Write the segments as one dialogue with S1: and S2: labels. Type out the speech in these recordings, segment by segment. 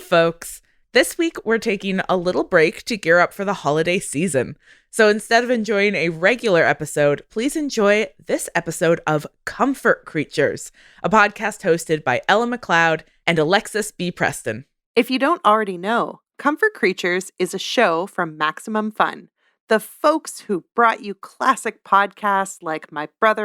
S1: folks. This week, we're taking a little break to gear up for the holiday season. So instead of enjoying a regular episode, please enjoy this episode of Comfort Creatures, a podcast hosted by Ella McLeod and Alexis B. Preston.
S2: If you don't already know, Comfort Creatures is a show from Maximum Fun, the folks who brought you classic podcasts like My Brother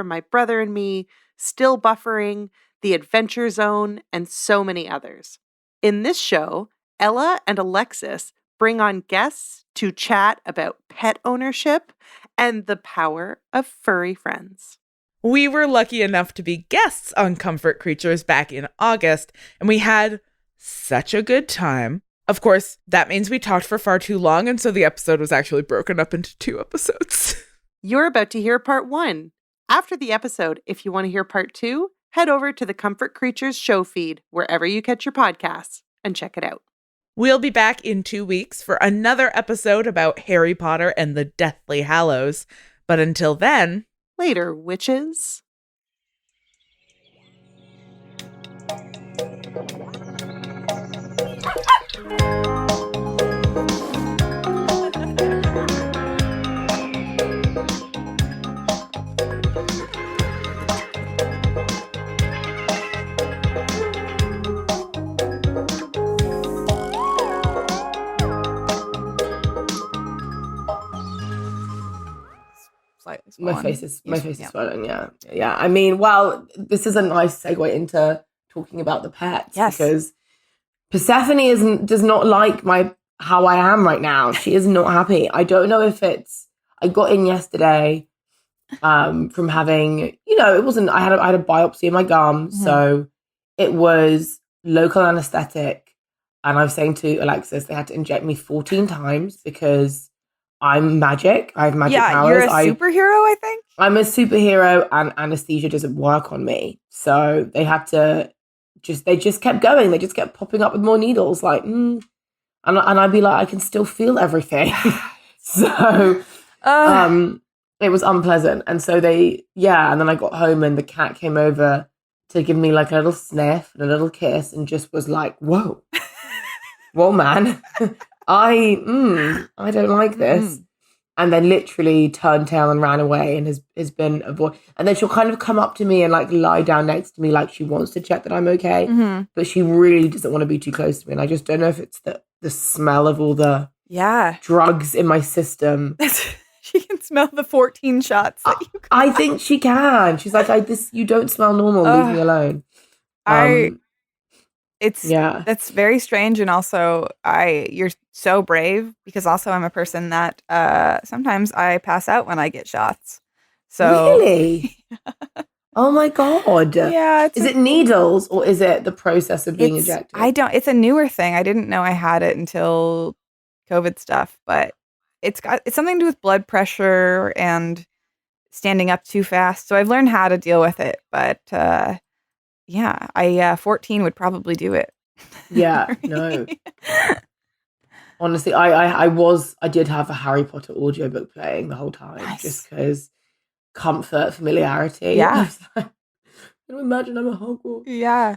S2: and Me, Still Buffering, The Adventure Zone, and so many others. In this show, Ella and Alexis bring on guests to chat about pet ownership and the power of furry friends.
S1: We were lucky enough to be guests on Comfort Creatures back in August, and we had such a good time. Of course, that means we talked for far too long, and so the episode was actually broken up into 2 episodes.
S2: You're about to hear part 1. After the episode, if you want to hear part 2, head over to the Comfort Creatures show feed, wherever you catch your podcasts, and check it out.
S1: We'll be back in 2 weeks for another episode about Harry Potter and the Deathly Hallows. But until then...
S2: Later, witches.
S3: My face is swollen. Yeah. I mean, well, this is a nice segue into talking about the pets, because Persephone does not like how I am right now. She is not happy. I don't know if I got in yesterday from having, it wasn't. I had a biopsy in my gum, so it was local anesthetic, and I was saying to Alexis they had to inject me 14 times because I'm magic. I have magic powers.
S4: You're a superhero, I think?
S3: I'm a superhero, and anesthesia doesn't work on me. So they had to they just kept going. They just kept popping up with more needles, and I'd be like, I can still feel everything. So it was unpleasant. And so and then I got home and the cat came over to give me like a little sniff and a little kiss and just was like, whoa, man. I don't like this. And then literally turned tail and ran away and has been avoid. And then she'll kind of come up to me and like lie down next to me like she wants to check that I'm okay. Mm-hmm. But she really doesn't want to be too close to me. And I just don't know if it's the smell of all the drugs in my system.
S4: She can smell the 14 shots that you got.
S3: I think she can. She's like, you don't smell normal. Leave me alone.
S4: That's very strange, and also you're so brave, because also I'm a person that sometimes I pass out when I get shots. So
S3: really, oh my god,
S4: yeah.
S3: Is it needles or is it the process of being ejected?
S4: It's a newer thing. I didn't know I had it until COVID stuff, but it's something to do with blood pressure and standing up too fast. So I've learned how to deal with it, but. 14 would probably do it.
S3: Yeah, no. Honestly, I did have a Harry Potter audiobook playing the whole time, just because comfort, familiarity.
S4: Yeah.
S3: I can imagine I'm a Hogwarts.
S4: Yeah.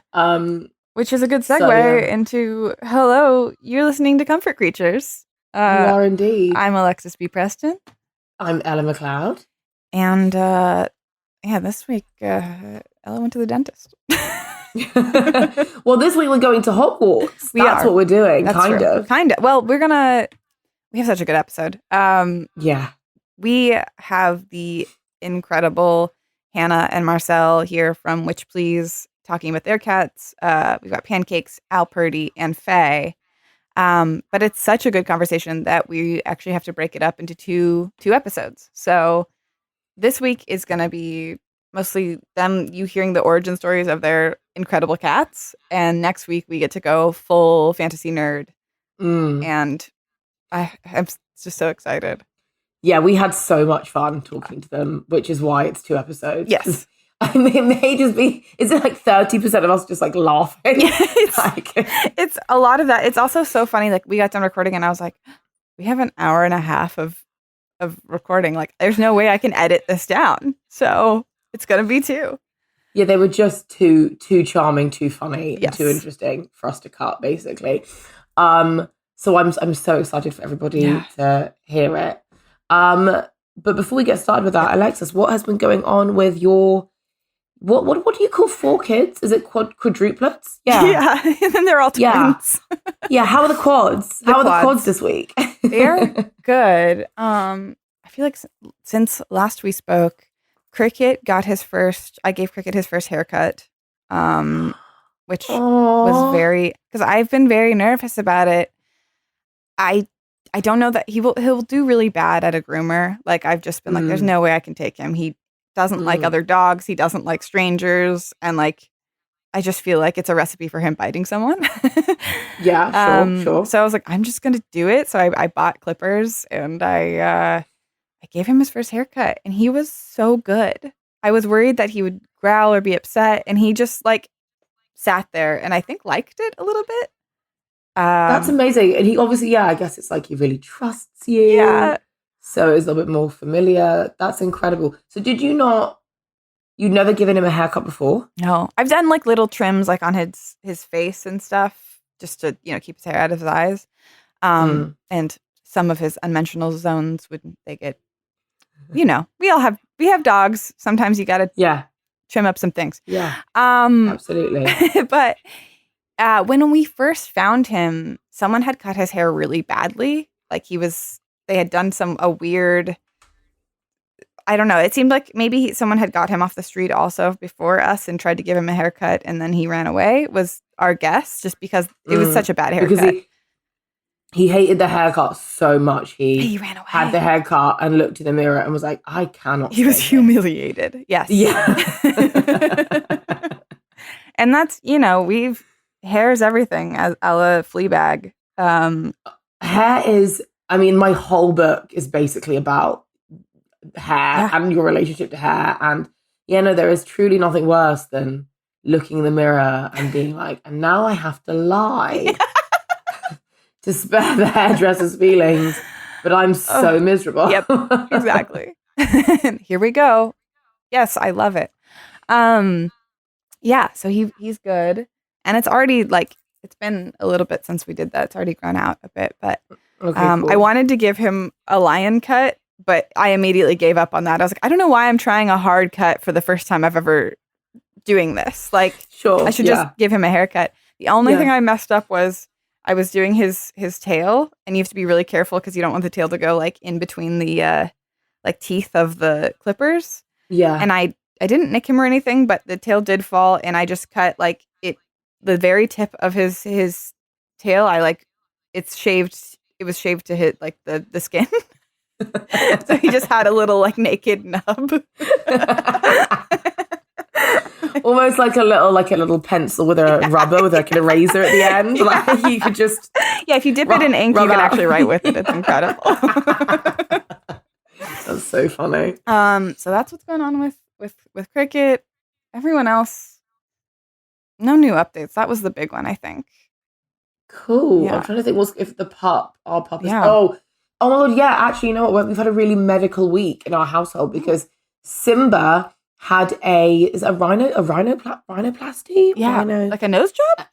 S4: Which is a good segue into, hello, you're listening to Comfort Creatures.
S3: You are indeed.
S4: I'm Alexis B. Preston.
S3: I'm Ella McLeod.
S4: And this week, Ella went to the dentist.
S3: Well, this week we're going to Hogwarts. That's what we're doing.
S4: That's
S3: kind
S4: true.
S3: of.
S4: Kind of. Well, we have such a good episode. We have the incredible Hannah and Marcel here from Witch Please talking about their cats. We've got Pancakes, Al Purdy, and Faye. But it's such a good conversation that we actually have to break it up into two episodes. So this week is going to be mostly you hearing the origin stories of their incredible cats. And next week we get to go full fantasy nerd. And I'm just so excited.
S3: Yeah, we had so much fun talking to them, which is why it's 2 episodes.
S4: Yes.
S3: I mean, is it like 30% of us just like laughing?
S4: Yeah, it's a lot of that. It's also so funny. Like we got done recording and I was like, we have an hour and a half of recording. Like there's no way I can edit this down. So it's going to be 2.
S3: Yeah, they were just too charming, too funny,
S4: Yes.
S3: and too interesting for us to cut, basically. So I'm so excited for everybody to hear it. But before we get started with that, Alexis, what has been going on with your what do you call 4 kids? Is it quadruplets?
S4: Yeah. And then they're all twins.
S3: Yeah. How are the quads? How are the quads this week?
S4: They're good. I feel like since last we spoke, Cricket got I gave Cricket his first haircut, which was because I've been very nervous about it. I don't know that he'll do really bad at a groomer. Like I've just been like, there's no way I can take him. He doesn't like other dogs. He doesn't like strangers. And like, I just feel like it's a recipe for him biting someone.
S3: Sure.
S4: So I was like, I'm just going to do it. So I bought clippers and I gave him his first haircut and he was so good. I was worried that he would growl or be upset and he just like sat there and I think liked it a little bit.
S3: That's amazing. And he obviously, I guess it's like he really trusts you.
S4: Yeah.
S3: So it's a little bit more familiar. That's incredible. So you'd never given him a haircut before?
S4: No. I've done like little trims like on his face and stuff just to, keep his hair out of his eyes. And some of his unmentionable zones they get, we have dogs. Sometimes you got to trim up some things.
S3: Yeah. Absolutely.
S4: But when we first found him, someone had cut his hair really badly. Like they had done a weird, I don't know. It seemed like maybe someone had got him off the street also before us and tried to give him a haircut and then he ran away, was our guess, just because it was such a bad haircut.
S3: Because he hated the haircut so much. He
S4: ran away.
S3: Had the haircut and looked in the mirror and was like, I cannot.
S4: He was humiliated. Yes.
S3: Yeah.
S4: And that's, hair is everything, as a la Fleabag.
S3: Hair is, my whole book is basically about hair and your relationship to hair. And there is truly nothing worse than looking in the mirror and being like, and now I have to lie to spare the hairdresser's feelings, but I'm so miserable.
S4: Yep, exactly. Here we go. Yes, I love it. So he's good. And it's already it's been a little bit since we did that. It's already grown out a bit, but
S3: cool.
S4: I wanted to give him a lion cut, but I immediately gave up on that. I was like, I don't know why I'm trying a hard cut for the first time I've ever doing this.
S3: Sure,
S4: I should just give him a haircut. The only thing I messed up was I was doing his tail, and you have to be really careful because you don't want the tail to go in between the teeth of the clippers.
S3: Yeah.
S4: And I didn't nick him or anything, but the tail did fall, and I just cut the very tip of his tail. It's shaved. It was shaved to hit the skin. So he just had a little naked nub.
S3: Almost like a little pencil with a rubber with an eraser at the end. You could just
S4: if you dip it in ink, you can actually write with it. It's incredible.
S3: That's so funny.
S4: So that's what's going on with Cricket. Everyone else, no new updates. That was the big one, I think.
S3: Cool.
S4: Yeah.
S3: I'm trying to think if our pup is oh my god, yeah, actually, you know what? We've had a really medical week in our household because Simba had a rhinoplasty?
S4: Yeah, like a nose job?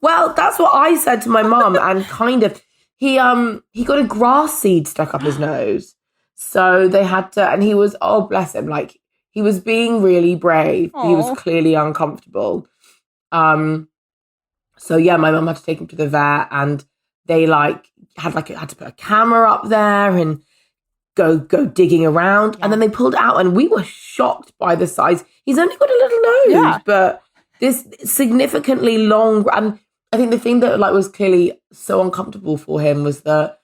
S3: Well, that's what I said to my mum, and kind of he got a grass seed stuck up his nose. So they had to, and he was, oh bless him, he was being really brave. Aww. He was clearly uncomfortable. So yeah, my mum had to take him to the vet, and they had to put a camera up there and go digging around. Yeah. And then they pulled it out, and we were shocked by the size. He's only got a little nose, but this significantly long. And I think the thing that was clearly so uncomfortable for him was that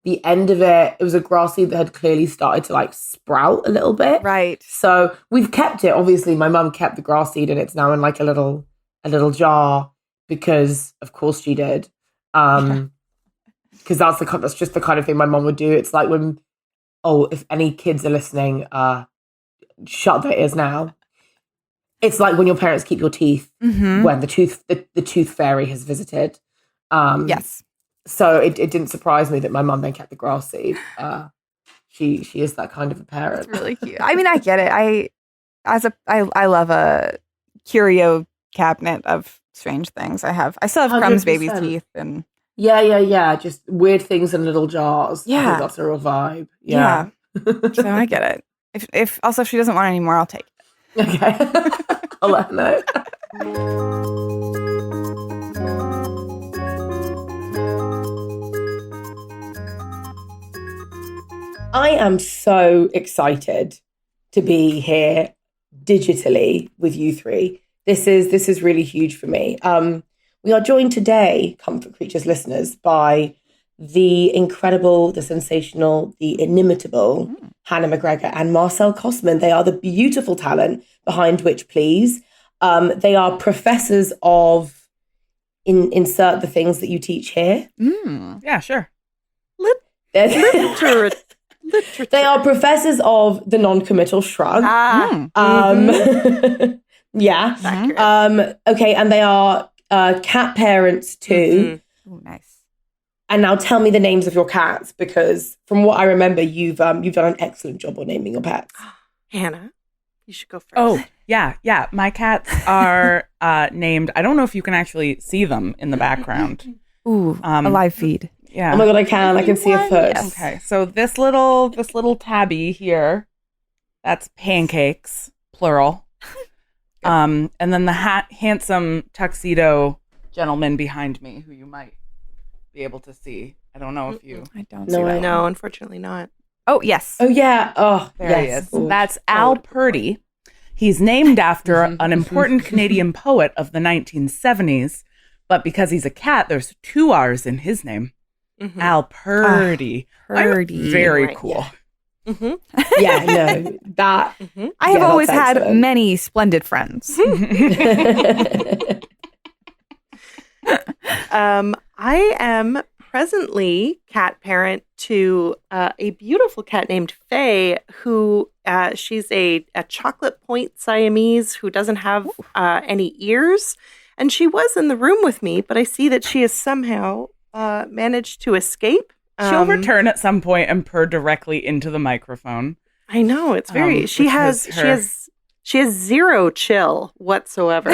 S3: the end of it was a grass seed that had clearly started to sprout a little bit.
S4: Right.
S3: So we've kept it. Obviously, my mum kept the grass seed, and it's now in a little jar because, of course, she did. Because that's just the kind of thing my mum would do. It's like when, if any kids are listening, shut their ears now. It's like when your parents keep your teeth when the tooth fairy has visited.
S4: Yes.
S3: So it didn't surprise me that my mum then kept the grass seed. She is that kind of a parent.
S4: It's really cute. I mean, I get it. I love a curio cabinet of strange things. I still have Crumb's baby's
S3: 100%.
S4: teeth and
S3: Yeah. Just weird things in little jars. I
S4: Yeah.
S3: think that's a real vibe. Yeah.
S4: so I get it. If she doesn't want any more, I'll take it.
S3: Okay. I'll let her know. I am so excited to be here digitally with you three. This is really huge for me. We are joined today, Comfort Creatures listeners, by the incredible, the sensational, the inimitable Hannah McGregor and Marcel Kosman. They are the beautiful talent behind Which Please. They are professors of insert the things that you teach here.
S1: Yeah, sure.
S2: Literature.
S3: They are professors of the non-committal shrug. Yeah.
S2: Accurate.
S3: Okay, and they are cat parents too.
S4: Oh, nice.
S3: And now tell me the names of your cats, because from what I remember, you've done an excellent job on naming your pets.
S2: Hannah, you should go first.
S1: Oh, yeah. My cats are named. I don't know if you can actually see them in the background.
S4: Ooh, a live feed.
S1: Yeah.
S3: Oh my god, I can see a foot.
S4: Yes.
S1: Okay, so this little tabby here, that's Pancakes, plural. And then the handsome tuxedo gentleman behind me, who you might be able to see. I don't know if you.
S4: I don't
S3: No,
S4: see that.
S2: No, unfortunately not.
S4: Oh, yes.
S3: Oh yeah. Oh,
S1: There he
S3: yes.
S1: is. That's Al Purdy. He's named after an important Canadian poet of the 1970s, but because he's a cat, there's 2 R's in his name. Al Purdy.
S4: Purdy.
S1: Very
S2: Right,
S1: cool.
S3: Yeah, no, that.
S4: I have
S3: Yeah,
S4: always
S3: that's
S4: had
S3: excellent.
S4: many splendid friends.
S2: I am presently cat parent to a beautiful cat named Faye, who she's a chocolate point Siamese who doesn't have any ears. And she was in the room with me, but I see that she has somehow managed to escape.
S1: She'll return at some point and purr directly into the microphone.
S2: I know, it's very. She
S1: which
S2: has
S1: is her.
S2: she has zero chill whatsoever,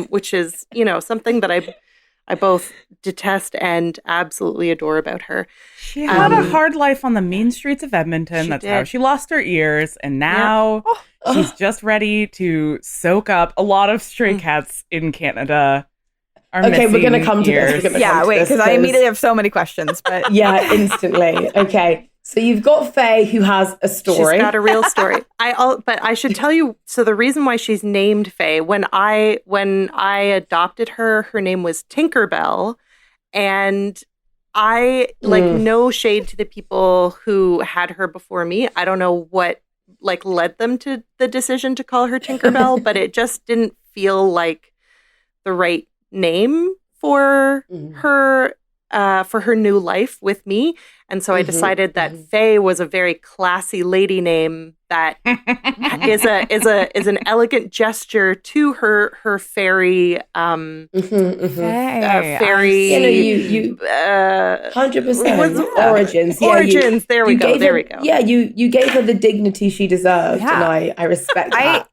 S2: which is something that I both detest and absolutely adore about her.
S1: She had a hard life on the mean streets of Edmonton.
S2: She
S1: That's
S2: did.
S1: how she lost her ears. And now she's just ready to soak up. A lot of stray cats in Canada are
S3: Okay, we're gonna
S1: missing
S3: come to this.
S1: ears.
S3: We're gonna
S4: Yeah,
S3: come to
S4: wait,
S3: this
S4: because I immediately have so many questions. But
S3: Yeah, instantly. Okay, so you've got Faye who has a story.
S2: She's got a real story. But I should tell you. So the reason why she's named Faye, when I adopted her, her name was Tinkerbell, and I no shade to the people who had her before me. I don't know what led them to the decision to call her Tinkerbell, but it just didn't feel like the right name for her new life with me. And so I decided that Faye was a very classy lady name that is an elegant gesture to her fairy fairy.
S3: You 100% origins. Yeah,
S2: origins. There we go.
S3: There we go. Yeah, you gave her the dignity she deserved,
S4: Yeah.
S3: and I respect that.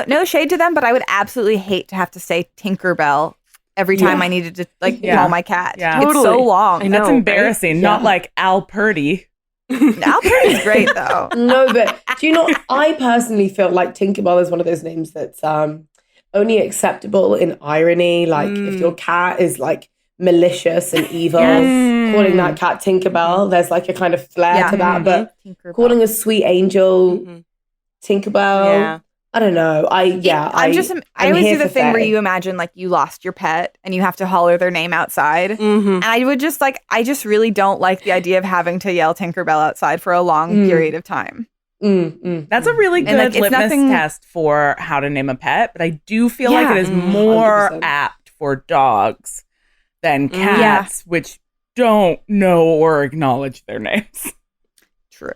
S4: no shade to them, but I would absolutely hate to have to say Tinkerbell every time I needed to call my cat.
S1: Yeah.
S4: It's
S2: Totally.
S4: so long.
S2: I know.
S1: That's embarrassing.
S3: right?
S1: Not
S3: Yeah.
S1: like Al Purdy.
S4: Al Purdy's great though.
S3: No, but do you know? I personally feel like Tinkerbell is one of those names that's only acceptable in irony. Like if your cat is malicious and evil, calling that cat Tinkerbell, there's a kind of flair to that. But
S4: Tinkerbell.
S3: calling a sweet angel Tinkerbell,
S2: Yeah.
S3: I don't know. I
S4: always
S3: I'm
S4: do
S3: here
S4: the
S3: for
S4: thing where
S3: Faye.
S4: you imagine you lost your pet and you have to holler their name outside. And I would just I just really don't like the idea of having to yell Tinkerbell outside for a long period of time.
S1: That's a really good
S4: it's
S1: litmus
S4: nothing-
S1: test for how to name a pet, but I do feel like it is more
S3: 100%.
S1: apt for dogs than cats, which don't know or acknowledge their names.
S4: True.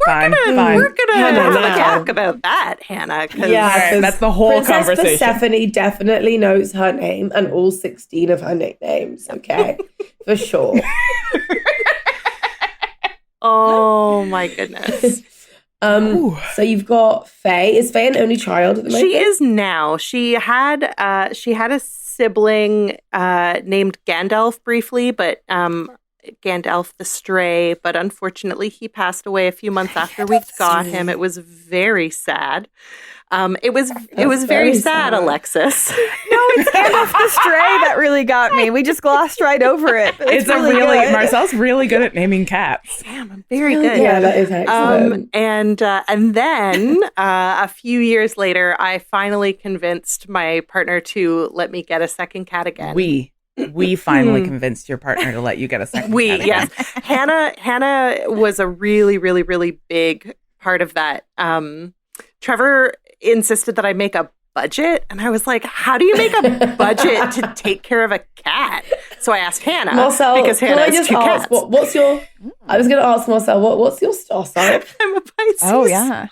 S1: Fine.
S2: We're gonna
S3: Hannah,
S2: have
S3: now.
S2: a talk about that, Hannah. 'Cause
S3: Yeah,
S1: All right,
S3: 'cause
S1: that's the whole
S3: Princess
S1: conversation.
S3: Persephone definitely knows her name and all 16 of her nicknames. Okay, for sure.
S2: Oh my goodness.
S3: So you've got Faye. Is Faye an only child at the moment?
S2: She is now. She had a sibling named Gandalf briefly, but Gandalf the Stray. But unfortunately, he passed away a few months after we got him. It was very sad. It was very sad, Alexis.
S4: No, it's Gandalf the Stray that really got me. We just glossed right over it.
S1: It's really good. Marcel's really good at naming cats.
S2: Damn, I'm very good.
S3: Yeah, that is excellent.
S2: And then a few years later, I finally convinced my partner to let me get a second cat again.
S1: We finally convinced your partner to let you get a second cat again.
S2: Yes. Hannah was a really, really, really big part of that. Trevor insisted that I make a budget, and I was like, how do you make a budget to take care of a cat? So I asked Hannah,
S3: Marcel,
S2: because Hannah has two cats.
S3: What's your I was going to ask Marcel, what's your star sign?
S2: I'm a Pisces.
S4: Oh, yeah.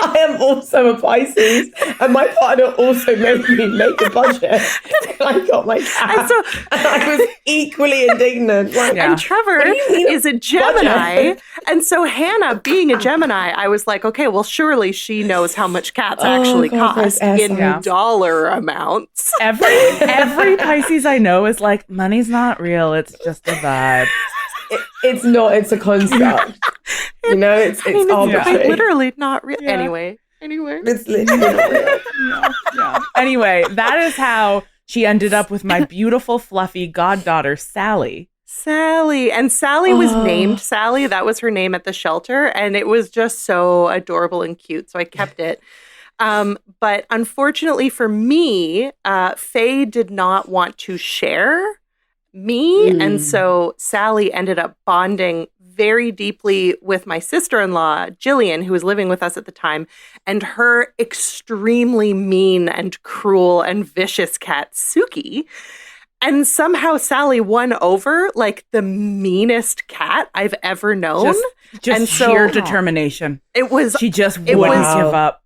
S3: I am also a Pisces, and my partner also made me make a budget. I got my cat, and I was equally indignant. Like,
S2: And Trevor is a Gemini, and so Hannah, being a Gemini, I was like, okay, well, surely she knows how much cats actually cost in dollar amounts.
S1: Every Pisces I know is like, money's not real; it's just a vibe.
S3: It's not. It's a construct. You know, it's arbitrary.
S2: Literally not real. Yeah. Anyway.
S3: It's literally not real.
S1: Yeah. Anyway, that is how she ended up with my beautiful, fluffy goddaughter, Sally.
S2: And Sally was named Sally. That was her name at the shelter, and it was just so adorable and cute. So I kept it. But unfortunately for me, Faye did not want to share me. And so Sally ended up bonding very deeply with my sister-in-law, Jillian, who was living with us at the time, and her extremely mean and cruel and vicious cat, Suki. And somehow Sally won over like the meanest cat I've ever known.
S1: Just sheer determination. She just wouldn't give up.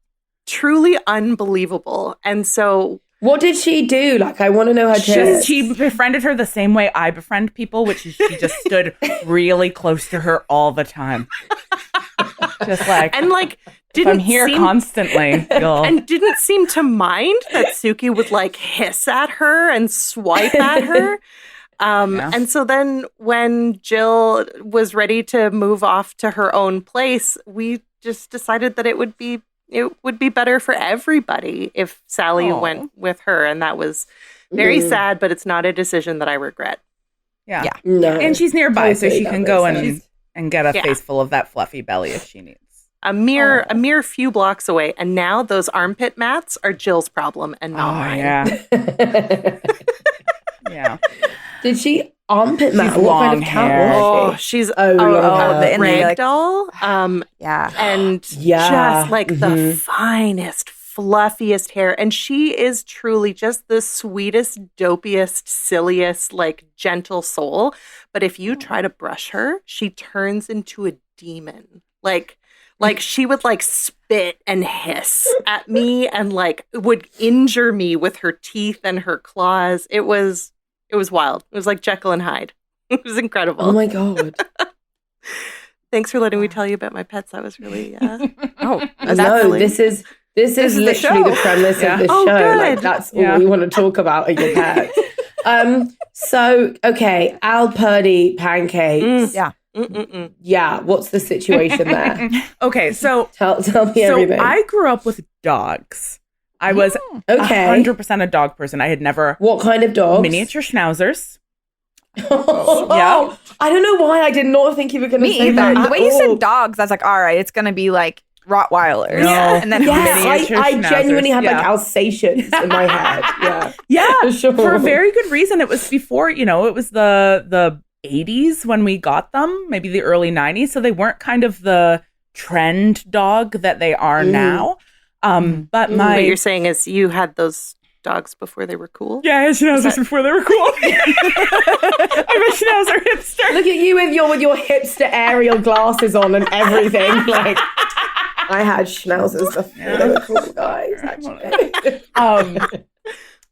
S2: Truly unbelievable. And so
S3: what did she do? Like, I want to know her tips.
S1: She befriended her the same way I befriend people, which is she just stood really close to her all the time. Just like,
S2: and like, didn't
S1: I'm here constantly.
S2: And didn't seem to mind that Suki would like hiss at her and swipe at her. And so then when Jill was ready to move off to her own place, we just decided that it would be better for everybody if Sally went with her. And that was very sad, but it's not a decision that I regret.
S1: Yeah. No, and she's nearby, so she can go and get a face full of that fluffy belly if she needs.
S2: A mere few blocks away. And now those armpit mats are Jill's problem and not mine.
S1: Yeah. Yeah.
S3: Did she armpit mat? What kind of cat was she?
S2: She's
S3: the
S2: ragdoll. And just like the finest, fluffiest hair. And she is truly just the sweetest, dopiest, silliest, like gentle soul. But if you try to brush her, she turns into a demon. Like she would like spit and hiss at me and like would injure me with her teeth and her claws. It was wild. It was like Jekyll and Hyde. It was incredible.
S3: Oh my God.
S2: Thanks for letting me tell you about my pets. That was really
S3: this is literally the premise of this show.
S2: Good.
S3: Like that's all we want to talk about are your pets. So okay, Al Purdy pancakes. Yeah, what's the situation there?
S1: Okay, so
S3: tell me everything.
S1: So I grew up with dogs. I was 100% a dog person. I had never.
S3: What kind of dogs?
S1: Miniature schnauzers.
S3: Yeah. I don't know why I did not think you were going to say that.
S4: The way you said dogs, I was like, all right, it's going to be like Rottweilers.
S1: No.
S4: And then
S3: I genuinely had like Alsatians in my head.
S1: Yeah.
S3: For sure.
S1: For a very good reason. It was before, it was the 80s when we got them, maybe the early 90s. So they weren't kind of the trend dog that they are now. But what
S2: you're saying is you had those dogs before they were cool?
S1: Yeah, I had schnauzers before they were cool. I'm a schnauzer hipster.
S3: Look at you with your hipster aerial glasses on and everything. Like, I had schnauzers before they were cool, guys. Actually.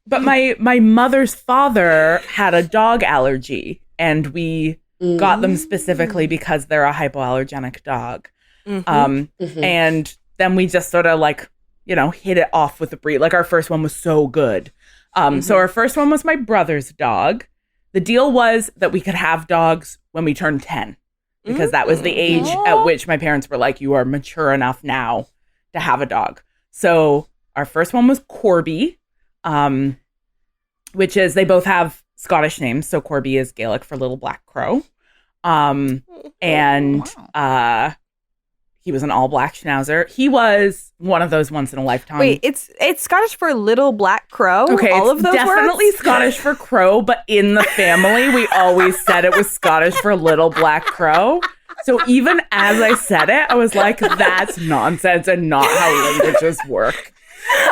S1: But my mother's father had a dog allergy, and we got them specifically because they're a hypoallergenic dog. And then we just sort of like, you know, hit it off with the breed. Like our first one was so good. So our first one was my brother's dog. The deal was that we could have dogs when we turned 10 because that was the age at which my parents were like, you are mature enough now to have a dog. So our first one was Corby, which is, they both have Scottish names. So Corby is Gaelic for little black crow. He was an all black schnauzer. He was one of those once in a lifetime.
S4: Wait, it's Scottish for little black crow?
S1: Okay,
S4: all
S1: it's
S4: of those
S1: definitely
S4: words?
S1: Scottish for crow, but in the family, we always said it was Scottish for little black crow. So even as I said it, I was like, that's nonsense and not how languages work.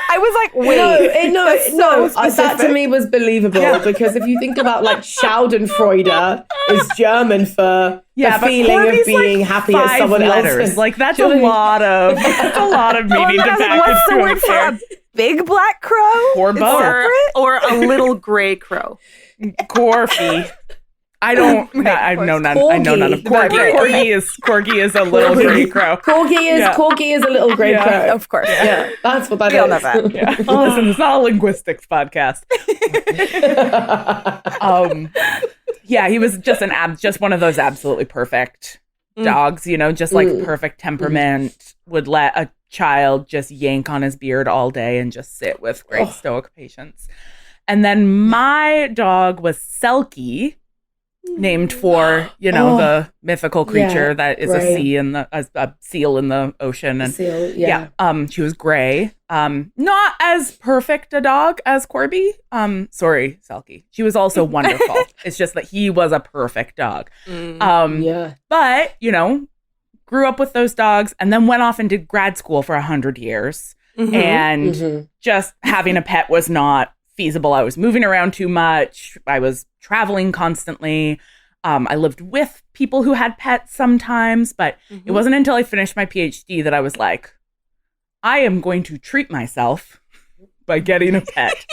S4: I was like, wait.
S3: That to me was believable because if you think about like Schadenfreude is German for the feeling of being happy as someone else.
S1: Like that's a lot of meaning to package.
S4: What's the word for a big black crow?
S1: Or both.
S2: Or a little gray crow.
S1: Corfy. I know none of Corgi. Corgi is a little gray crow.
S3: Corgi is a little gray crow.
S4: Of course.
S3: Yeah, that's what that
S4: we
S3: is.
S4: all know that.
S1: Yeah. Listen, it's not a linguistics podcast. He was just one of those absolutely perfect dogs, you know, just like perfect temperament, would let a child just yank on his beard all day and just sit with great stoic patience. And then my dog was Selkie, named for, you know, the mythical creature that is a seal in the ocean. And she was gray. Not as perfect a dog as Corby. Sorry, Selkie. She was also wonderful. It's just that he was a perfect dog. But, you know, grew up with those dogs and then went off and did grad school for 100 years. And just having a pet was not feasible. I was moving around too much. I was traveling constantly. I lived with people who had pets sometimes, but it wasn't until I finished my PhD that I was like, I am going to treat myself by getting a pet.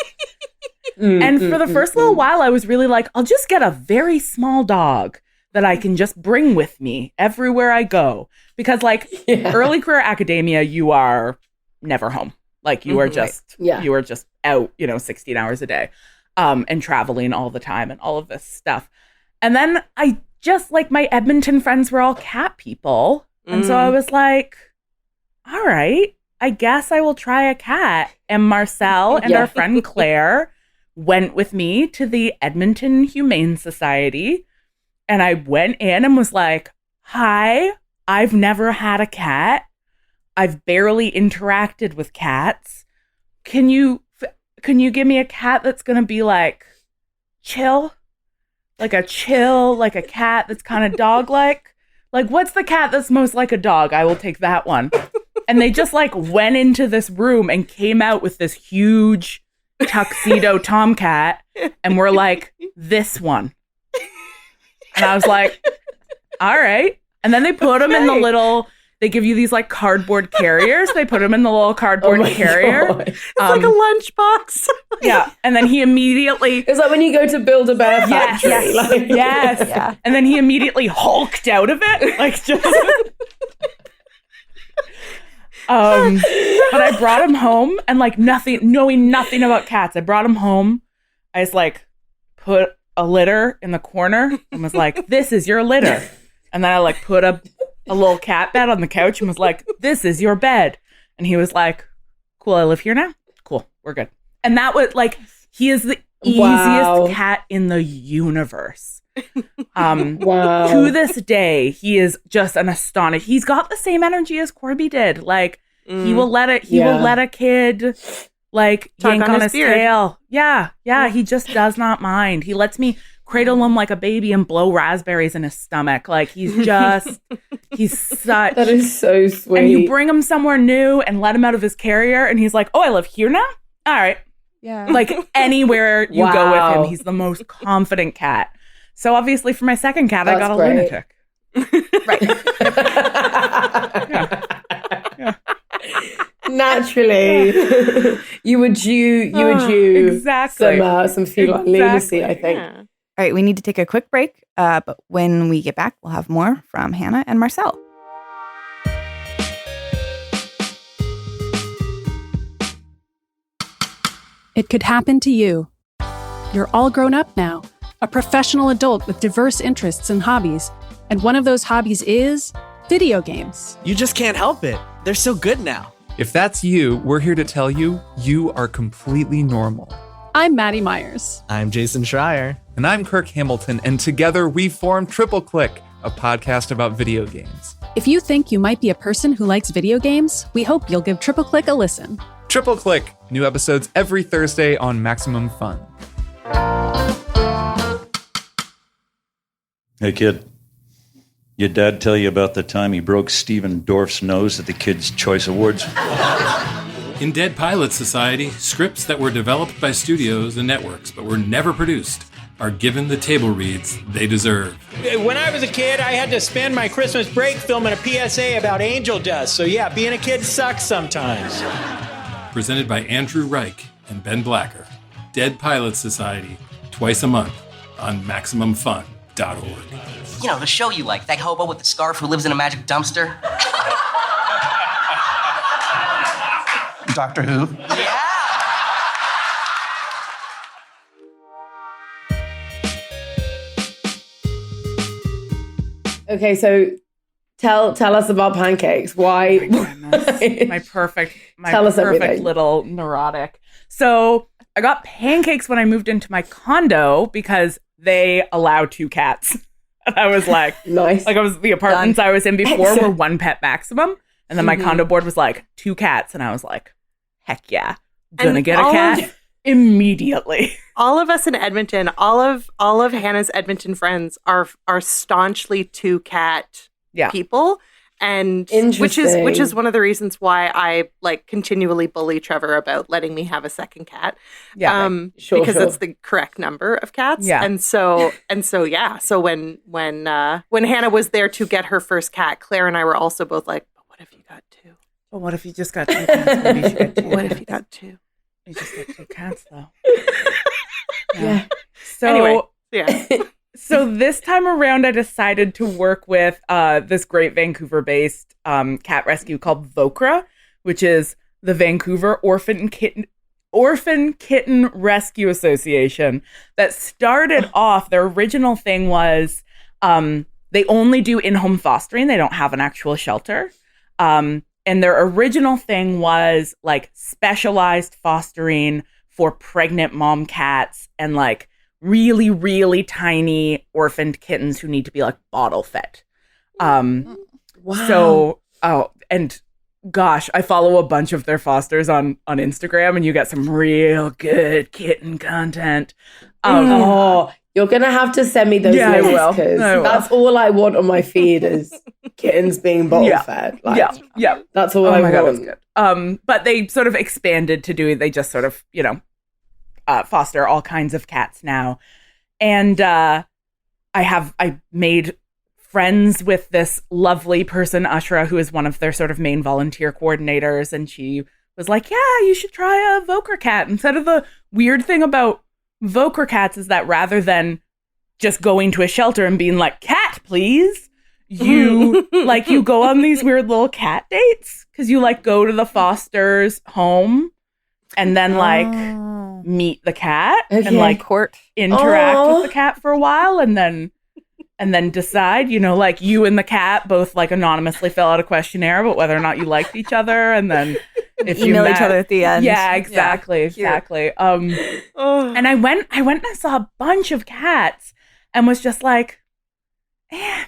S1: And for the first little while, I was really like, I'll just get a very small dog that I can just bring with me everywhere I go. Because like early career academia, you are never home. Like you are just out, you know, 16 hours a day, and traveling all the time and all of this stuff. And then I just like my Edmonton friends were all cat people. And so I was like, all right, I guess I will try a cat. And Marcel and our friend Claire went with me to the Edmonton Humane Society. And I went in and was like, hi, I've never had a cat. I've barely interacted with cats. Can you give me a cat that's going to be like chill? Like a cat that's kind of dog-like? Like, what's the cat that's most like a dog? I will take that one. And they just like went into this room and came out with this huge tuxedo tomcat and were like, this one. And I was like, all right. And then they put them in the little, they give you these like cardboard carriers. They put him in the little cardboard carrier.
S2: It's like a lunchbox.
S1: Yeah. And then he immediately...
S3: It's like when you go to build a bear factory.
S1: Yes. Yeah. And then he immediately hulked out of it. Like just... But I brought him home and like knowing nothing about cats. I brought him home. I just like put a litter in the corner and was like, this is your litter. And then I like put a little cat bed on the couch and was like, this is your bed. And he was like, cool, I live here now. Cool, we're good. And that was like, he is the easiest cat in the universe. To this day, he is just an astonished. He's got the same energy as Corby did. Like he will let a kid like yank on his tail. Yeah. He just does not mind. He lets me cradle him like a baby and blow raspberries in his stomach. Like he's such.
S3: That is so sweet.
S1: And you bring him somewhere new and let him out of his carrier, and he's like, "Oh, I live here now. All right."
S4: Yeah.
S1: Like anywhere you go with him, he's the most confident cat. So obviously, for my second cat, I got a lunatic.
S4: Right.
S1: Yeah.
S3: Naturally, you were due
S1: exactly
S3: some feline lunacy, I think.
S4: All right, we need to take a quick break, but when we get back, we'll have more from Hannah and Marcel.
S5: It could happen to you. You're all grown up now, a professional adult with diverse interests and hobbies, and one of those hobbies is video games.
S6: You just can't help it. They're so good now.
S7: If that's you, we're here to tell you you are completely normal.
S5: I'm Maddie Myers.
S6: I'm Jason Schreier.
S7: And I'm Kirk Hamilton, and together we form Triple Click, a podcast about video games.
S5: If you think you might be a person who likes video games, we hope you'll give Triple Click a listen.
S7: Triple Click, new episodes every Thursday on Maximum Fun.
S8: Hey, kid. Your dad tell you about the time he broke Stephen Dorff's nose at the Kids' Choice Awards?
S9: In Dead Pilot Society, scripts that were developed by studios and networks but were never produced are given the table reads they deserve.
S10: When I was a kid, I had to spend my Christmas break filming a PSA about angel dust. So yeah, being a kid sucks sometimes.
S9: Presented by Andrew Reich and Ben Blacker. Dead Pilot Society, twice a month on MaximumFun.org.
S11: You know, the show you like, that hobo with the scarf who lives in a magic dumpster.
S12: Doctor Who?
S11: Yeah!
S3: Okay, so tell us about pancakes. Why?
S1: my perfect
S3: Tell us everything.
S1: little neurotic. So I got pancakes when I moved into my condo because they allow 2 cats. And I was like,
S3: nice.
S1: Like the apartments I was in before were 1 pet maximum. And then my condo board was like 2 cats. And I was like, heck yeah, gonna get a cat immediately.
S2: All of us in Edmonton, all of Hannah's Edmonton friends are staunchly 2 cat people, and which is one of the reasons why I like continually bully Trevor about letting me have a second cat.
S3: Yeah,
S2: because it's the correct number of cats.
S1: Yeah,
S2: and so yeah. So when Hannah was there to get her first cat, Claire and I were also both like, but what if you got 2?
S1: But what if you just got 2 cats? Maybe you should get 2.
S2: What if you got 2?
S1: You just got 2 cats though.
S3: Yeah.
S1: So
S2: anyway, yeah.
S1: So this time around, I decided to work with this great Vancouver-based cat rescue called Vokra, which is the Vancouver Orphan Kitten Rescue Association. That started off, their original thing was they only do in-home fostering. They don't have an actual shelter. And their original thing was like specialized fostering for pregnant mom cats and like really, really tiny orphaned kittens who need to be like bottle fed.
S3: Wow.
S1: So, and gosh, I follow a bunch of their fosters on Instagram, and you get some real good kitten content.
S3: You're gonna have to send me those links because that's all I want on my feed is kittens being bottle fed. Like,
S1: yeah,
S3: that's all I want.
S1: God, that's good. But they sort of expanded to do. They just sort of foster all kinds of cats now, and I made friends with this lovely person, Ashra, who is one of their sort of main volunteer coordinators, and she was like, "Yeah, you should try a Vokra cat." Instead of the weird thing about Vokra cats is that rather than just going to a shelter and being like, "Cat, please," you you go on these weird little cat dates because you like go to the foster's home and then meet the cat and like interact with the cat for a while and then decide, you and the cat both like anonymously fill out a questionnaire about whether or not you liked each other, and then if you
S4: email each other at the end.
S1: Yeah, exactly. And I went and I saw a bunch of cats and was just like,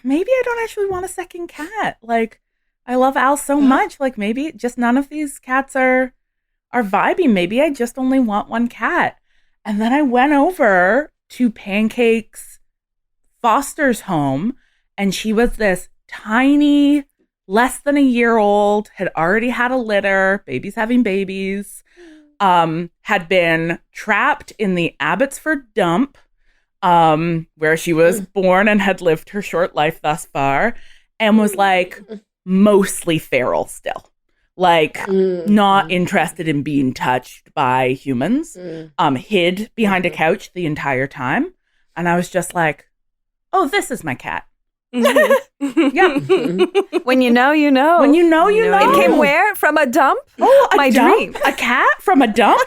S1: maybe I don't actually want a second cat. Like, I love Al so much. Like, maybe just none of these cats are vibing. Maybe I just only want one cat. And then I went over to Pancake's foster's home, and she was this tiny, less than a year old, had already had a litter, babies having babies, had been trapped in the Abbotsford dump, where she was born and had lived her short life thus far, and was like mostly feral still. Like, not interested in being touched by humans, hid behind a couch the entire time. And I was just like, oh, this is my cat.
S2: Mm-hmm.
S1: Yep.
S4: When you know, you know.
S1: When you know, you know.
S4: It came where? From a dump?
S1: Oh,
S4: my
S1: dump?
S4: dream.
S1: A cat from a dump?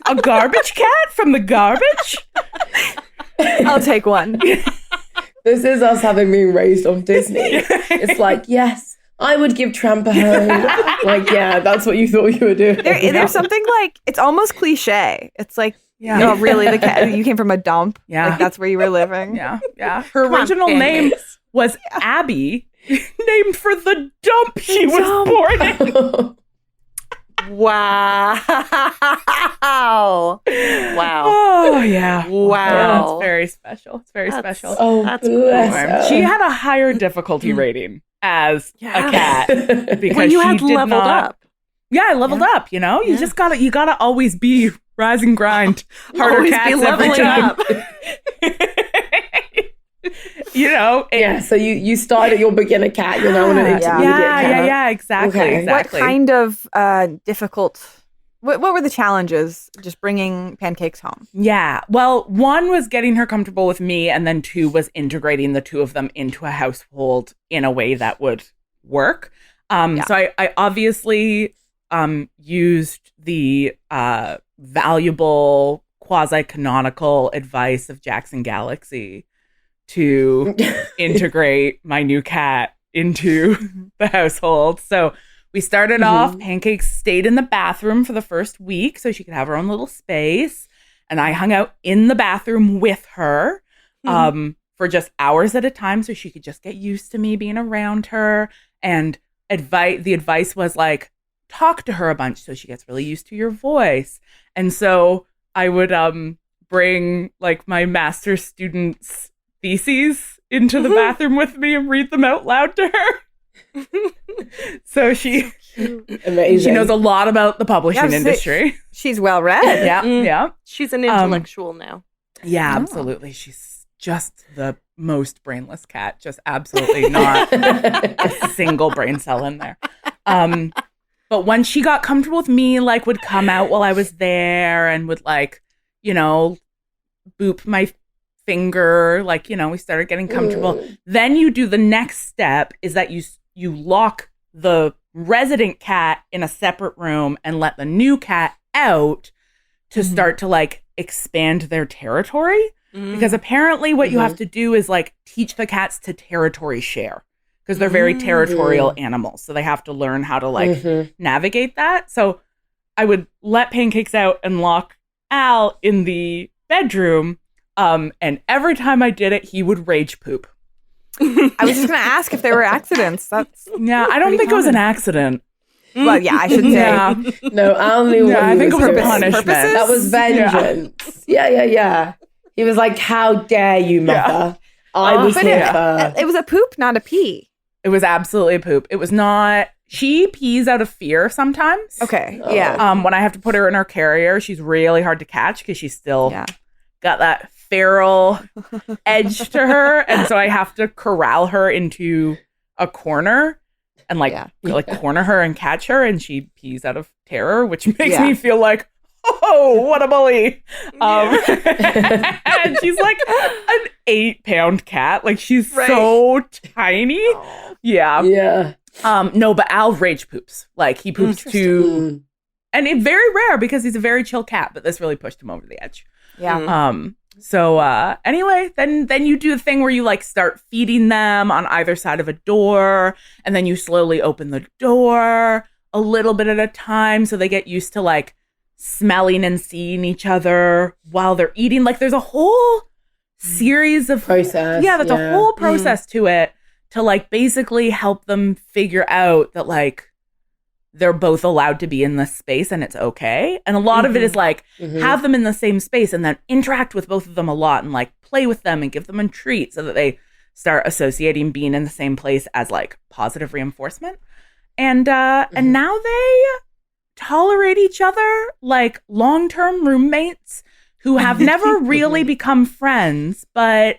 S1: A garbage cat from the garbage?
S4: I'll take one.
S3: This is us having been raised on Disney. It's like, yes, I would give Tramp a home. Like, yeah, that's what you thought you were doing.
S4: There's something like, it's almost cliche. It's like, no, really, the cat, you came from a dump.
S1: Yeah.
S4: Like, that's where you were living.
S1: Yeah. Her original name was Abby, named for the dump she was born in.
S2: Wow.
S1: Oh, yeah.
S2: Wow.
S1: Yeah, it's very special. It's very special.
S3: Oh,
S2: That's
S3: bless
S1: She had a higher difficulty rating as a cat because
S2: when you
S1: she
S2: had
S1: did
S2: leveled
S1: not.
S2: up.
S1: Yeah, I leveled up. You know, you just gotta always be rise and grind. Harder
S2: Always
S1: cats
S2: be
S1: every
S2: leveling
S1: time.
S2: up.
S1: You know.
S3: So you started at your beginner cat, you're now an intermediate cat.
S1: Yeah, exactly.
S3: Okay.
S1: Exactly.
S4: What kind of difficult, what were the challenges just bringing Pancakes home?
S1: Yeah. Well, one was getting her comfortable with me, and then two was integrating the two of them into a household in a way that would work. So I obviously used the valuable quasi-canonical advice of Jackson Galaxy to integrate my new cat into the household. So we started off, Pancakes stayed in the bathroom for the first week so she could have her own little space. And I hung out in the bathroom with her for just hours at a time so she could just get used to me being around her. And the advice was like, talk to her a bunch so she gets really used to your voice. And so I would bring like my master's students' theses into the bathroom with me and read them out loud to her. So she knows a lot about the publishing industry.
S4: She's well read.
S1: Yeah.
S2: She's an intellectual now.
S1: Yeah, absolutely. She's just the most brainless cat. Just absolutely not a single brain cell in there. But when she got comfortable with me, like would come out while I was there and would like, you know, boop my finger, like, you know, we started getting comfortable. Then you do the next step is that you lock the resident cat in a separate room and let the new cat out to start to like expand their territory. Because apparently what you have to do is like teach the cats to territory share because they're very territorial animals. So they have to learn how to like navigate that. So I would let Pancakes out and lock Al in the bedroom. And every time I did it, he would rage poop.
S4: I was just going to ask if there were accidents. That's
S1: I don't think it was an accident.
S4: Well, yeah, I should say.
S1: Yeah.
S3: No, Al knew what
S1: I
S3: he
S1: think it was a
S3: doing.
S1: punishment.
S3: That was vengeance. Yeah. He was like, how dare you, mother? I was here first.
S4: It was a poop, not a pee.
S1: It was absolutely a poop. It was not. She pees out of fear sometimes.
S4: Okay. Yeah.
S1: When I have to put her in her carrier, she's really hard to catch because she's still got that feral edge to her. And so I have to corral her into a corner and like corner her and catch her. And she pees out of terror, which makes me feel like, oh, what a bully. And she's like an 8-pound cat. Like she's so tiny. Yeah. No, but Al rage poops. Like he poops too. And it's very rare because he's a very chill cat, but this really pushed him over the edge.
S4: Yeah.
S1: So anyway, then you do the thing where you like start feeding them on either side of a door, and then you slowly open the door a little bit at a time so they get used to like smelling and seeing each other while they're eating. Like there's a whole series of
S3: process.
S1: Yeah, that's a whole process to it to like basically help them figure out that like they're both allowed to be in this space and it's okay. And a lot of it is like have them in the same space and then interact with both of them a lot and like play with them and give them a treat so that they start associating being in the same place as like positive reinforcement. And now they tolerate each other like long-term roommates who have never really become friends, but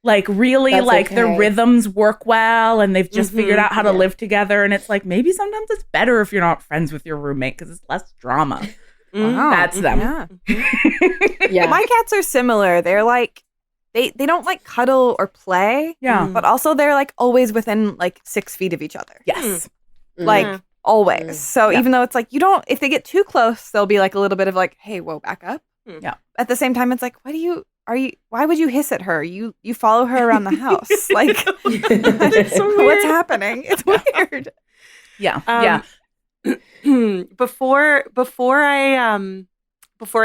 S1: like really
S3: That's
S1: like
S3: okay.
S1: their rhythms work well and they've just figured out how to live together. And it's like, maybe sometimes it's better if you're not friends with your roommate because it's less drama.
S4: Wow.
S1: That's them.
S4: Yeah. My cats are similar. They're like, they don't like cuddle or play.
S1: Yeah.
S4: But also they're like always within like 6 feet of each other.
S1: Yes.
S4: Like always. So even though it's like if they get too close, there'll be like a little bit of like, hey, whoa, back up.
S1: Yeah.
S4: At the same time, it's like, why would you hiss at her? You follow her around the house. Like, what's happening? It's weird.
S1: Yeah.
S2: Before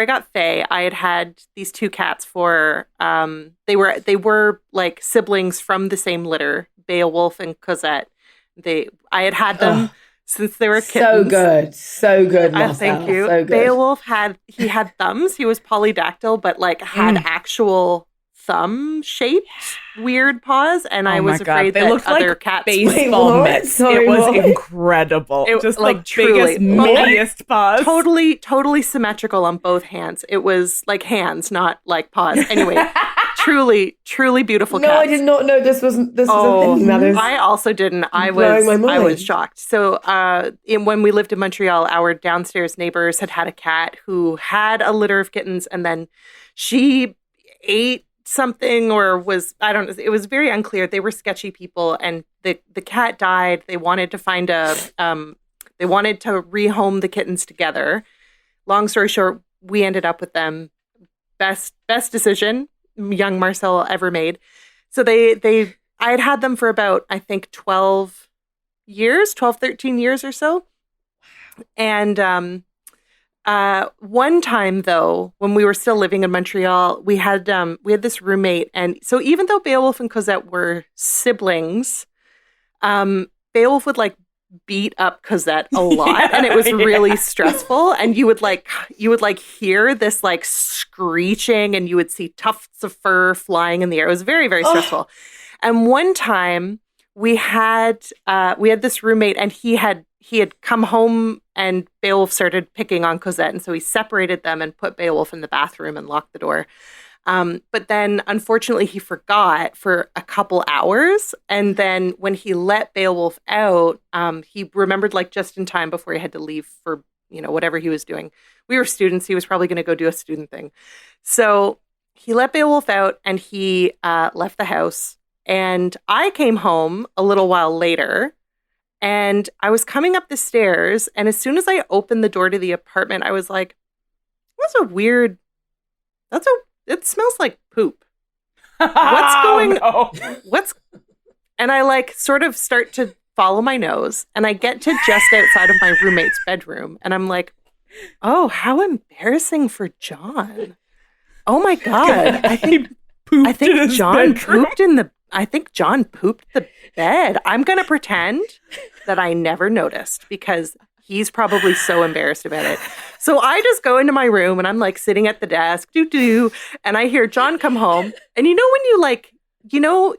S2: I got Faye, I had these 2 cats for they were like siblings from the same litter, Beowulf and Cosette. I had them since they were kittens.
S3: So good. Marcel.
S2: Thank you.
S3: So good.
S2: Beowulf had thumbs. He was polydactyl, but like had actual thumb-shaped weird paws, and I was afraid
S1: they
S2: that
S1: looked
S2: other
S1: like
S2: cats.
S1: baseball mitts. It was incredible.
S2: It
S1: just
S2: like
S1: the
S2: truly
S1: biggest, meatiest paws.
S2: Totally symmetrical on both hands. It was like hands, not like paws. Anyway, truly beautiful cats.
S3: No, I did not know this was a thing. That is
S2: I also didn't. I was shocked. So when we lived in Montreal, our downstairs neighbors had a cat who had a litter of kittens, and then she ate something or was, I don't know, it was very unclear. They were sketchy people, and the cat died. They wanted to find they wanted to rehome the kittens together. Long story short, we ended up with them. Best decision young Marcel ever made. So I had them for about, I think 13 years or so. And one time though, when we were still living in Montreal, we had this roommate, and so even though Beowulf and Cosette were siblings, Beowulf would like beat up Cosette a lot, and it was really stressful. And you would hear this like screeching, and you would see tufts of fur flying in the air. It was very, very stressful. And one time we had this roommate, and he had come home, and Beowulf started picking on Cosette, and so he separated them and put Beowulf in the bathroom and locked the door. But then, unfortunately, he forgot for a couple hours, and then when he let Beowulf out, he remembered like just in time before he had to leave for whatever he was doing. We were students; he was probably going to go do a student thing, so he let Beowulf out, and he left the house. And I came home a little while later. And I was coming up the stairs, and as soon as I opened the door to the apartment, I was like, it smells like poop. What's going on? And I like sort of start to follow my nose, and I get to just outside of my roommate's bedroom, and I'm like, oh, how embarrassing for John. Oh my God. I think John pooped the bed. I'm going to pretend that I never noticed, because he's probably so embarrassed about it. So I just go into my room, and I'm like sitting at the desk, and I hear John come home. And when you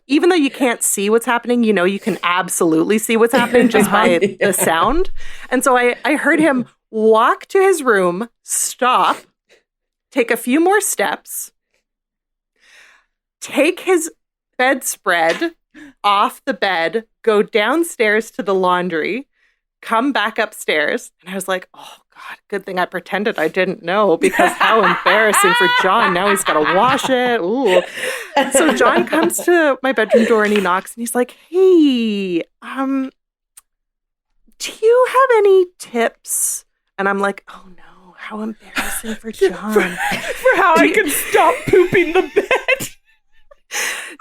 S2: even though you can't see what's happening, you can absolutely see what's happening just by the sound. And so I heard him walk to his room, stop, take a few more steps, take his bedspread off the bed, go downstairs to the laundry, come back upstairs. And I was like, oh God, good thing I pretended I didn't know, because how embarrassing for John. Now he's got to wash it. Ooh. So John comes to my bedroom door, and he knocks, and he's like, hey, do you have any tips? And I'm like, oh no, how embarrassing for John.
S1: for how I can stop pooping the bed.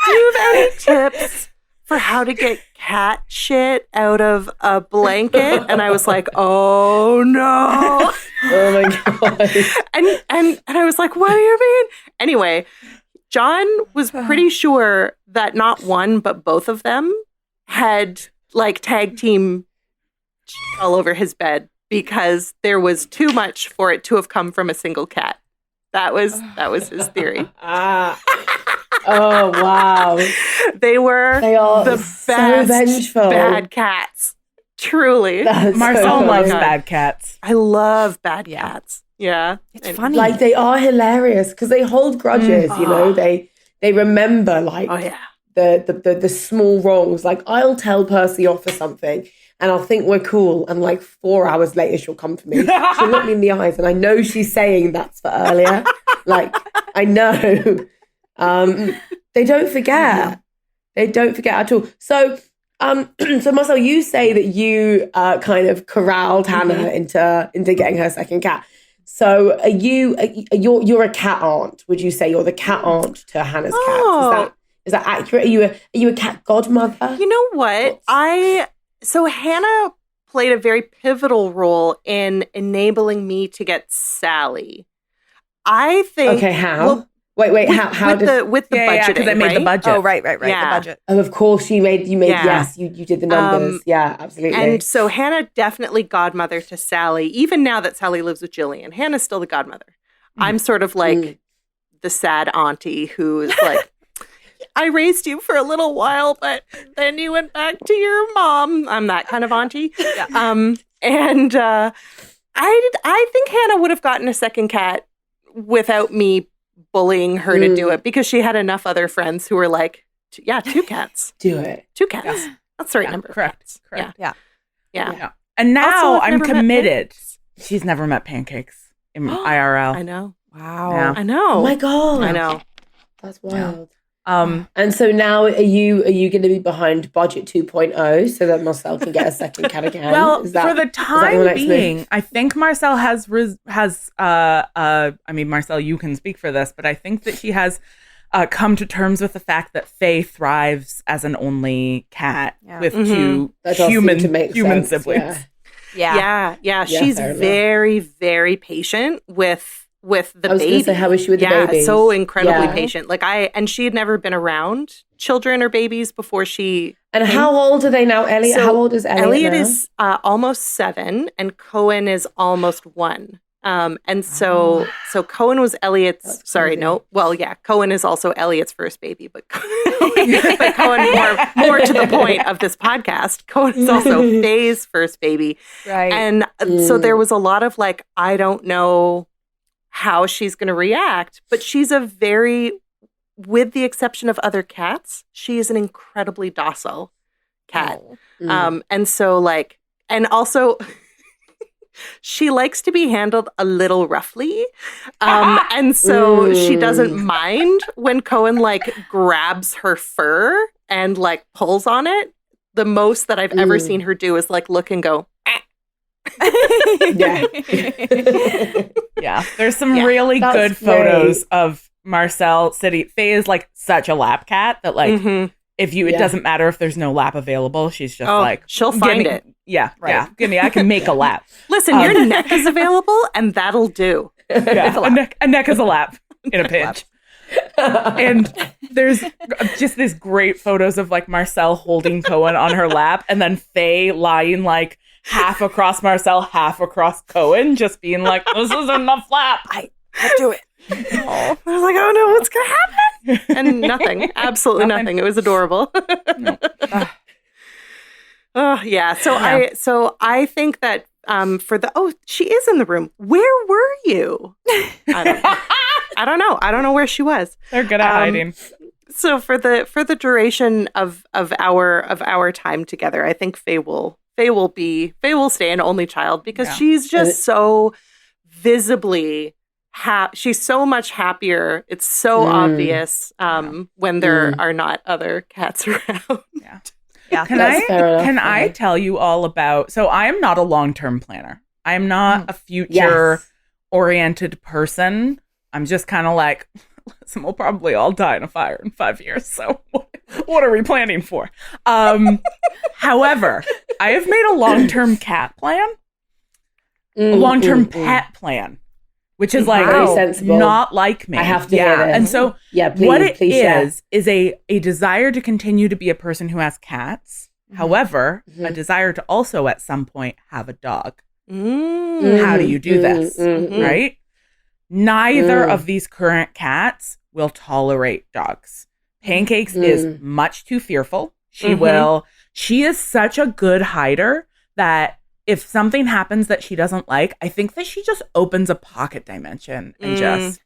S2: Do you have any tips for how to get cat shit out of a blanket? And I was like, oh no.
S3: Oh my God.
S2: And I was like, what do you mean? Anyway, John was pretty sure that not one, but both of them had like tag team all over his bed, because there was too much for it to have come from a single cat. That was his theory.
S3: Oh, wow.
S2: They are the best bad cats. Truly.
S1: Marcel loves bad cats.
S2: I love bad cats. Yeah.
S4: It's funny.
S3: Like, they are hilarious because they hold grudges, They remember, like, the small wrongs. Like, I'll tell Percy off for something, and I'll think we're cool, and like 4 hours later she'll come for me. She'll look me in the eyes, and I know she's saying that's for earlier. Like, I know. They don't forget. They don't forget at all. So, so Marcel, you say that you kind of corralled Hannah into getting her second cat. So, you're a cat aunt? Would you say you're the cat aunt to Hannah's cat? Is that accurate? Are you a cat godmother?
S2: You know what? So Hannah played a very pivotal role in enabling me to get Sally. I think.
S3: Okay, how?
S2: Well,
S3: wait. How
S2: with the budget?
S1: Because I made the budget.
S4: Oh, right.
S2: Yeah.
S4: The budget.
S3: Oh, of course, you made. Yes, you did the numbers. Yeah, absolutely.
S2: And so Hannah definitely godmother to Sally. Even now that Sally lives with Jillian, Hannah's still the godmother. I'm sort of like the sad auntie who is like, I raised you for a little while, but then you went back to your mom. I'm that kind of auntie. And I think Hannah would have gotten a second cat without me bullying her to do it, because she had enough other friends who were like, 2 cats.
S3: Do it.
S2: 2 cats. That's the right number.
S1: Correct.
S2: Yeah.
S1: And now
S2: Also, I've
S1: I'm
S2: never met
S1: committed. She's never met Pancakes in IRL.
S2: I know.
S4: Wow.
S1: Yeah.
S2: I know.
S3: Oh my God.
S2: I know.
S3: That's wild. And so now are you going to be behind budget 2.0 so that Marcel can get a second cat again?
S1: Well, for the time being, I think Marcel has I mean, Marcel, you can speak for this, but I think that she has come to terms with the fact that Faye thrives as an only cat with 2 human siblings.
S2: Yeah. She's very, very patient with the
S3: I was
S2: baby.
S3: gonna say, how is she with the baby?
S2: So incredibly patient. And she had never been around children or babies before she.
S3: And how old are they now, Elliot?
S2: So
S3: how old is Elliot?
S2: Elliot
S3: now?
S2: is almost 7, and Cohen is almost 1. And so Cohen was Elliot's. Cohen is also Elliot's first baby, but Cohen more to the point of this podcast. Cohen is also Faye's first baby,
S4: right?
S2: And so there was a lot of like, I don't know how she's going to react, but she's with the exception of other cats, she is an incredibly docile cat. And so and also she likes to be handled a little roughly. And so she doesn't mind when Cohen grabs her fur and pulls on it. The most that I've ever seen her do is look and go,
S1: Yeah, there's some really good photos of Marcel sitting. Faye is such a lap cat that if you, it doesn't matter if there's no lap available. She's just
S2: she'll find it.
S1: Yeah, right. Yeah. I can make a lap.
S2: Listen, your neck is available, and that'll do.
S1: Yeah, a neck is a lap in a pinch. And there's just these great photos of Marcel holding Cohen on her lap, and then Faye lying half across Marcel, half across Cohen, just being this is enough lap.
S4: I do it.
S2: I was oh no, what's gonna happen? And nothing, absolutely nothing. It was adorable. Oh yeah. So I think that she is in the room. Where were you? I don't know. I don't know where she was.
S1: They're good at hiding.
S2: So for the duration of our time together, I think Faye will stay an only child because she's just so visibly she's so much happier. It's so obvious when there are not other cats around.
S1: Yeah. Can I tell you all about, so I am not a long-term planner. I am not a future oriented person. I'm just kind of listen, we'll probably all die in a fire in 5 years. So what are we planning for? However, I have made a long-term cat plan, a long-term pet plan, which is
S3: very sensible.
S1: Not like me.
S3: I have to hear this.
S1: And so
S3: please,
S1: what it
S3: please
S1: is a desire to continue to be a person who has cats. However, a desire to also at some point have a dog. How do you do this? Right? Neither of these current cats will tolerate dogs. Pancakes is much too fearful. She is such a good hider that if something happens that she doesn't like, I think that she just opens a pocket dimension and just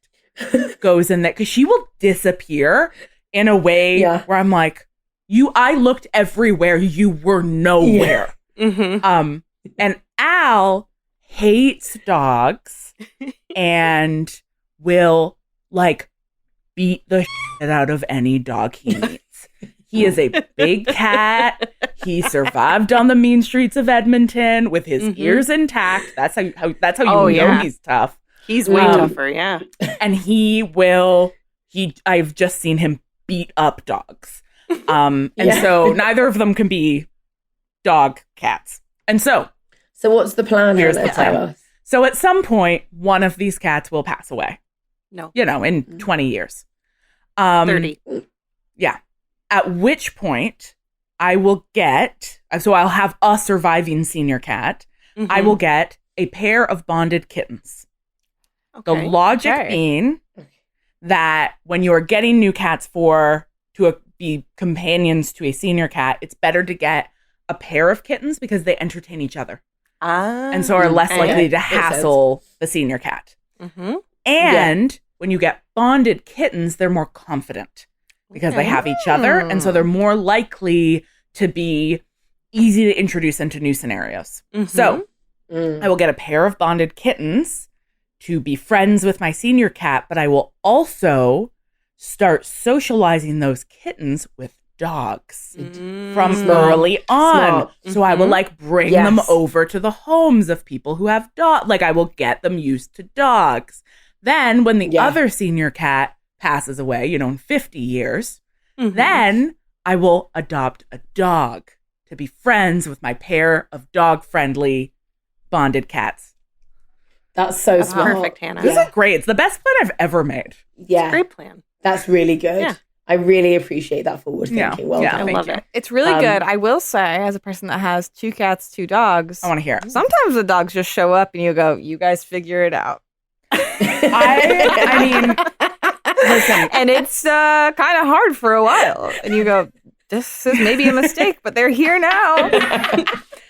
S1: goes in there, because she will disappear in a way where I'm I looked everywhere, you were nowhere. And Al hates dogs and will beat the shit shit out of any dog he meets. He is a big cat. He survived on the mean streets of Edmonton with his ears intact. That's how you know he's tough.
S2: He's way tougher, yeah.
S1: And I've just seen him beat up dogs. So neither of them can be dog cats. And so
S3: what's the plan?
S1: Here's the plan. So at some point, one of these cats will pass away.
S2: No.
S1: In 20 years.
S2: 30.
S1: Yeah. At which point I'll have a surviving senior cat. I will get a pair of bonded kittens. Okay. The logic being that when you're getting new cats to be companions to a senior cat, it's better to get a pair of kittens because they entertain each other. And so are less likely to hassle the senior cat. And when you get bonded kittens, they're more confident because they have each other. And so they're more likely to be easy to introduce into new scenarios. So I will get a pair of bonded kittens to be friends with my senior cat, but I will also start socializing those kittens with dogs from early on. So I will bring them over to the homes of people who have dogs. I will get them used to dogs. Then when the other senior cat passes away, in 50 years, then I will adopt a dog to be friends with my pair of dog-friendly bonded cats.
S3: That's so smart.
S2: Perfect, Hannah.
S1: This is great. It's the best plan I've ever made.
S3: Yeah.
S2: It's a great plan.
S3: That's really good.
S2: Yeah.
S3: I really appreciate that forward thinking. Well done.
S2: I love it.
S4: It's really good. I will say, as a person that has 2 cats, 2 dogs,
S1: I want to hear it.
S4: Sometimes the dogs just show up and you go, you guys figure it out.
S1: I mean, listen.
S4: And it's kind of hard for a while. And you go, this is maybe a mistake, but they're here now.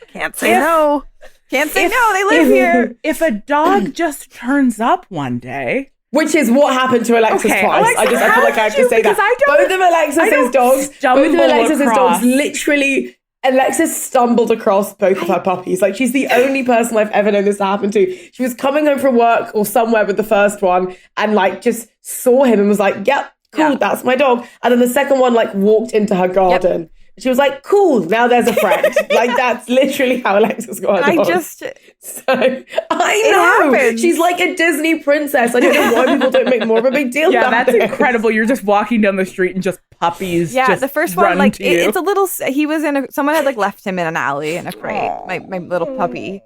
S2: Can't say no.
S4: Can't say no. They live here.
S1: If a dog just turns up one day.
S3: Which is what happened to Alexis twice. I feel like I have to say that. Both of Alexis's dogs literally, Alexis stumbled across both of her puppies. She's the only person I've ever known this to happen to. She was coming home from work or somewhere with the first one and just saw him and was like, yep, cool, that's my dog. And then the second one walked into her garden. Yep. She was like, cool, now there's a friend. That's literally how Alexis got a dog. I know. She's like a Disney princess. I don't know why people don't make more of a big deal about
S1: that's incredible. You're just walking down the street and just puppies just
S4: the first one, it's a little, he was someone had left him in an alley in a crate, my little puppy.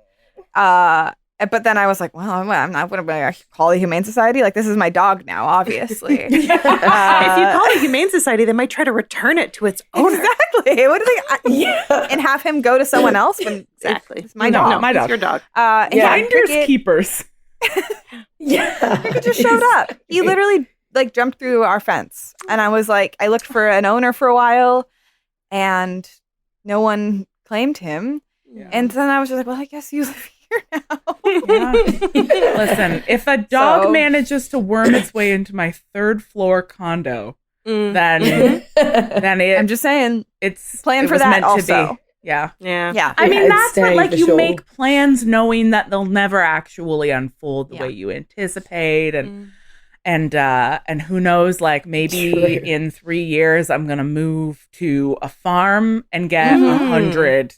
S4: But then I was like, well, I'm not going to call the Humane Society. This is my dog now, obviously.
S2: If you call the Humane Society, they might try to return it to its owner.
S4: Exactly. What do they? And have him go to someone else?
S2: Exactly.
S4: It's my dog.
S2: No, my dog. It's your dog.
S1: Finders keepers.
S4: Cricket just showed up. He literally jumped through our fence, and I was like, I looked for an owner for a while, and no one claimed him. Yeah. And then I was just like, well, I guess you live here now.
S1: Listen, if a dog manages to worm its way into my 3rd floor condo, then
S4: I'm just saying,
S1: it's
S4: plan for that
S1: meant
S4: also.
S1: To be. Yeah.
S3: I
S1: mean, that's what you make plans knowing that they'll never actually unfold the way you anticipate, and who knows, maybe in 3 years I'm gonna move to a farm and get 100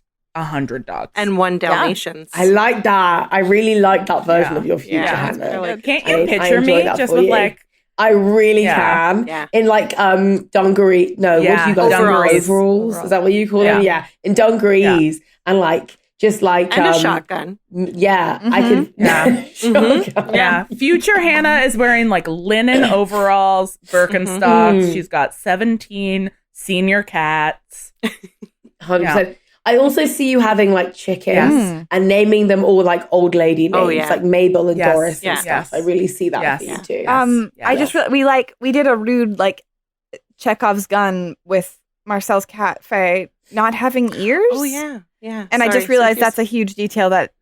S1: dogs
S2: and 1 Dalmatians.
S3: I like that. I really like that version of your future, Hannah.
S1: Can't you picture me just with
S3: I really can.
S2: Yeah.
S3: In dungaree. No, what do you guys overalls? Is that what you call them? Yeah. In dungarees and just and
S2: a shotgun.
S3: Yeah. I could shotgun.
S1: Yeah. Future Hannah is wearing linen overalls, Birkenstocks. She's got 17 senior cats.
S3: 100%. Yeah. I also see you having chickens and naming them all old lady names, like Mabel and Doris and stuff. I really see that for you too.
S4: I just we did a rude Chekhov's gun with Marcel's cat Faye not having ears.
S2: Oh yeah.
S4: And I just realized that's a huge detail that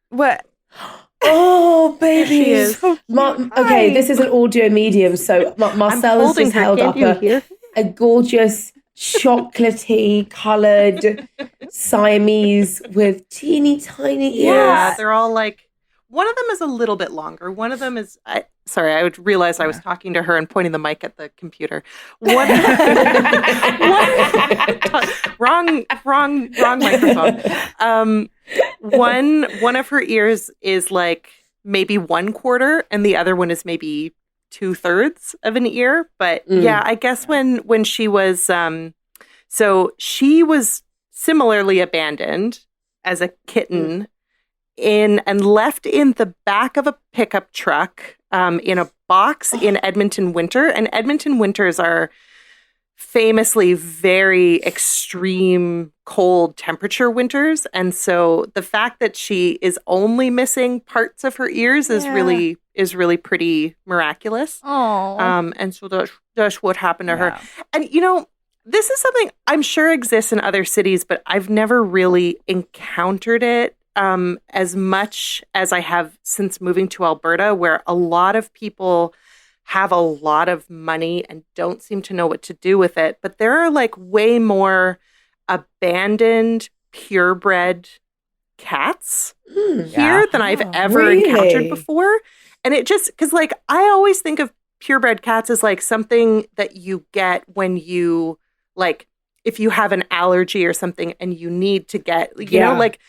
S3: Oh, babies. Okay, this is an audio medium, so Marcel has just held up a gorgeous chocolatey coloured Siamese with teeny tiny ears.
S2: Yeah, they're all One of them is a little bit longer. One of them is, sorry, I would realize I was talking to her and pointing the mic at the computer. Wrong microphone. One of her ears is like maybe 1/4 and the other one is maybe 2/3 of an ear. But yeah, I guess when she was, so she was similarly abandoned as a kitten and left in the back of a pickup truck in a box in Edmonton winter. And Edmonton winters are famously very extreme cold temperature winters. And so the fact that she is only missing parts of her ears is really pretty miraculous.
S4: Oh.
S2: And so that's what happened to her. And you know, this is something I'm sure exists in other cities, but I've never really encountered it as much as I have since moving to Alberta, where a lot of people have a lot of money and don't seem to know what to do with it. But there are like way more abandoned, purebred cats here than I've ever encountered before. And it just, because like I always think of purebred cats as like something that you get when you like, if you have an allergy or something and you need to get, you know, like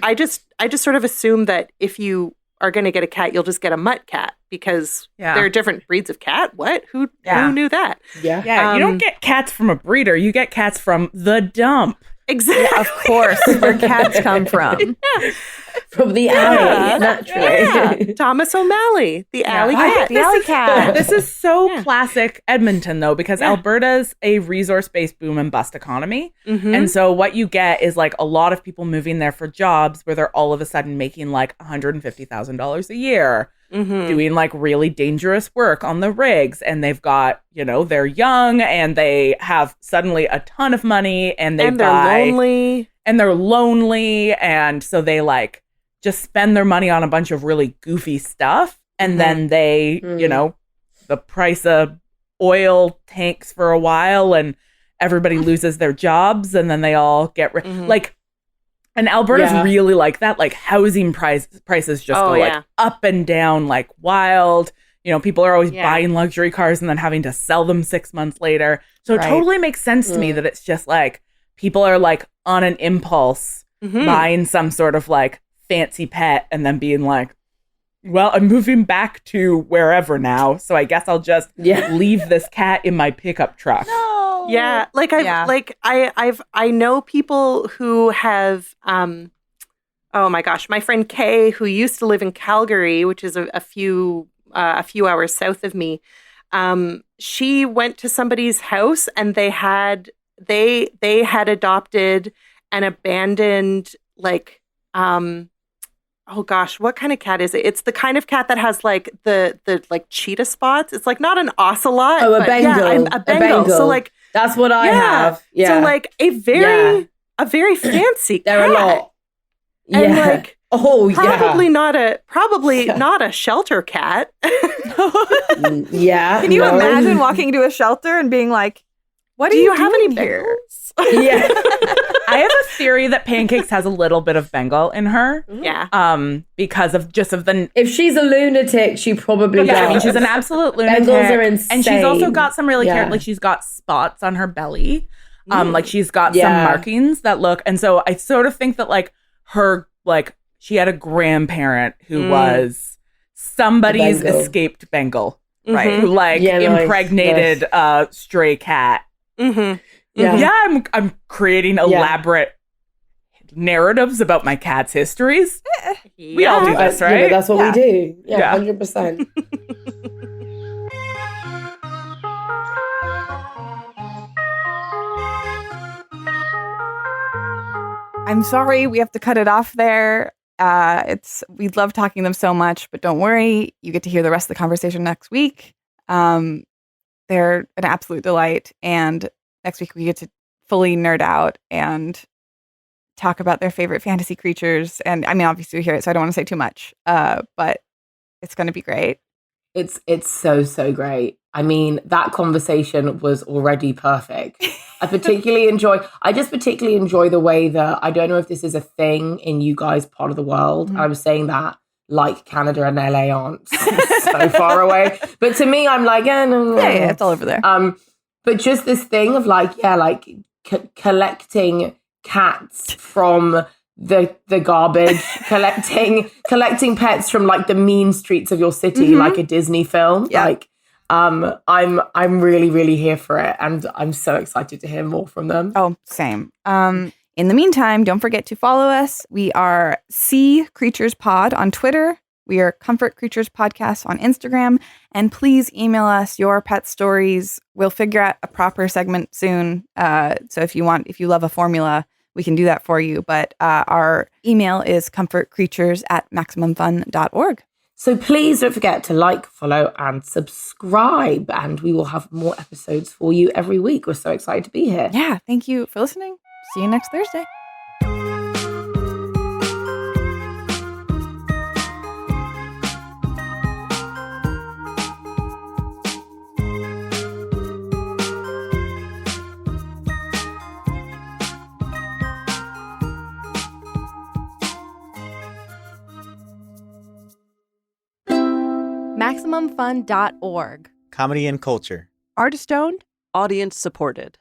S2: I just sort of assume that if you are going to get a cat, you'll just get a mutt cat because there are different breeds of cat. What? Who knew that?
S1: Yeah. You don't get cats from a breeder. You get cats from the dump.
S2: Exactly.
S4: Yeah, of course, where cats come from.
S3: From the alley, naturally.
S2: Yeah. Thomas O'Malley, the alley cat.
S4: The alley cat.
S1: This is so classic Edmonton, though, because Alberta's a resource-based boom and bust economy.
S2: Mm-hmm.
S1: And so what you get is like a lot of people moving there for jobs where they're all of a sudden making like $150,000 a year. Mm-hmm. Doing like really dangerous work on the rigs, and they've got, you know, they're young and they have suddenly a ton of money and they're lonely and so they like just spend their money on a bunch of really goofy stuff, and then they you know, the price of oil tanks for a while and everybody loses their jobs and then they all get like. And Alberta's really like that, like housing prices just go like up and down like wild. You know, people are always buying luxury cars and then having to sell them 6 months later. So it totally makes sense to me that it's just like people are like on an impulse buying some sort of like fancy pet and then being like, well, I'm moving back to wherever now, so I guess I'll just leave this cat in my pickup truck.
S2: No. Yeah, like I know people who have oh my gosh, my friend Kay, who used to live in Calgary, which is a few hours south of me. She went to somebody's house and they had adopted an abandoned like oh gosh, what kind of cat is it? It's the kind of cat that has like the like cheetah spots. It's like not an ocelot.
S3: Oh, a Bengal.
S2: A Bengal. So like
S3: that's what I have. Yeah.
S2: So like a very fancy cat.
S3: They're a lot.
S2: And like probably not a shelter cat.
S3: Yeah.
S4: Can you imagine walking into a shelter and being like, what do you have any
S2: Bengals?
S1: Yeah. I have a theory that Pancakes has a little bit of Bengal in her.
S2: Yeah.
S1: Because of the...
S3: If she's a lunatic, she probably does.
S1: I mean, she's an absolute lunatic.
S3: Bengals are insane.
S1: And she's also got some really like she's got spots on her belly. Like she's got some markings that look... And so I sort of think that like her, like she had a grandparent who was somebody's escaped Bengal, right? Who like impregnated a stray cat.
S2: Mm-hmm.
S1: Yeah, I'm creating elaborate narratives about my cat's histories. We all do this, right?
S3: Yeah, that's what we do. Yeah, 100%.
S4: I'm sorry, we have to cut it off there. We love talking to them so much, but don't worry, you get to hear the rest of the conversation next week. They're an absolute delight, and next week we get to fully nerd out and talk about their favorite fantasy creatures. And I mean, obviously we hear it, so I don't want to say too much, but it's going to be great.
S3: It's so great. I mean, that conversation was already perfect. I just particularly enjoy the way that, I don't know if this is a thing in you guys' part of the world. I was saying that like Canada and LA aren't so far away. But to me, I'm like, no.
S4: Yeah, it's all over there.
S3: But just this thing of like, collecting cats from the garbage, collecting pets from like the mean streets of your city, like a Disney film.
S4: Yeah.
S3: Like, I'm really, really here for it, and I'm so excited to hear more from them.
S4: Oh, same. In the meantime, don't forget to follow us. We are Sea Creatures Pod on Twitter. We are Comfort Creatures Podcast on Instagram. And please email us your pet stories. We'll figure out a proper segment soon. So if you love a formula, we can do that for you. But our email is comfortcreatures@maximumfun.org.
S3: So please don't forget to like, follow, and subscribe. And we will have more episodes for you every week. We're so excited to be here.
S4: Yeah, thank you for listening. See you next Thursday.
S13: MaximumFun.org.
S6: Comedy and culture.
S13: Artist owned. Audience supported.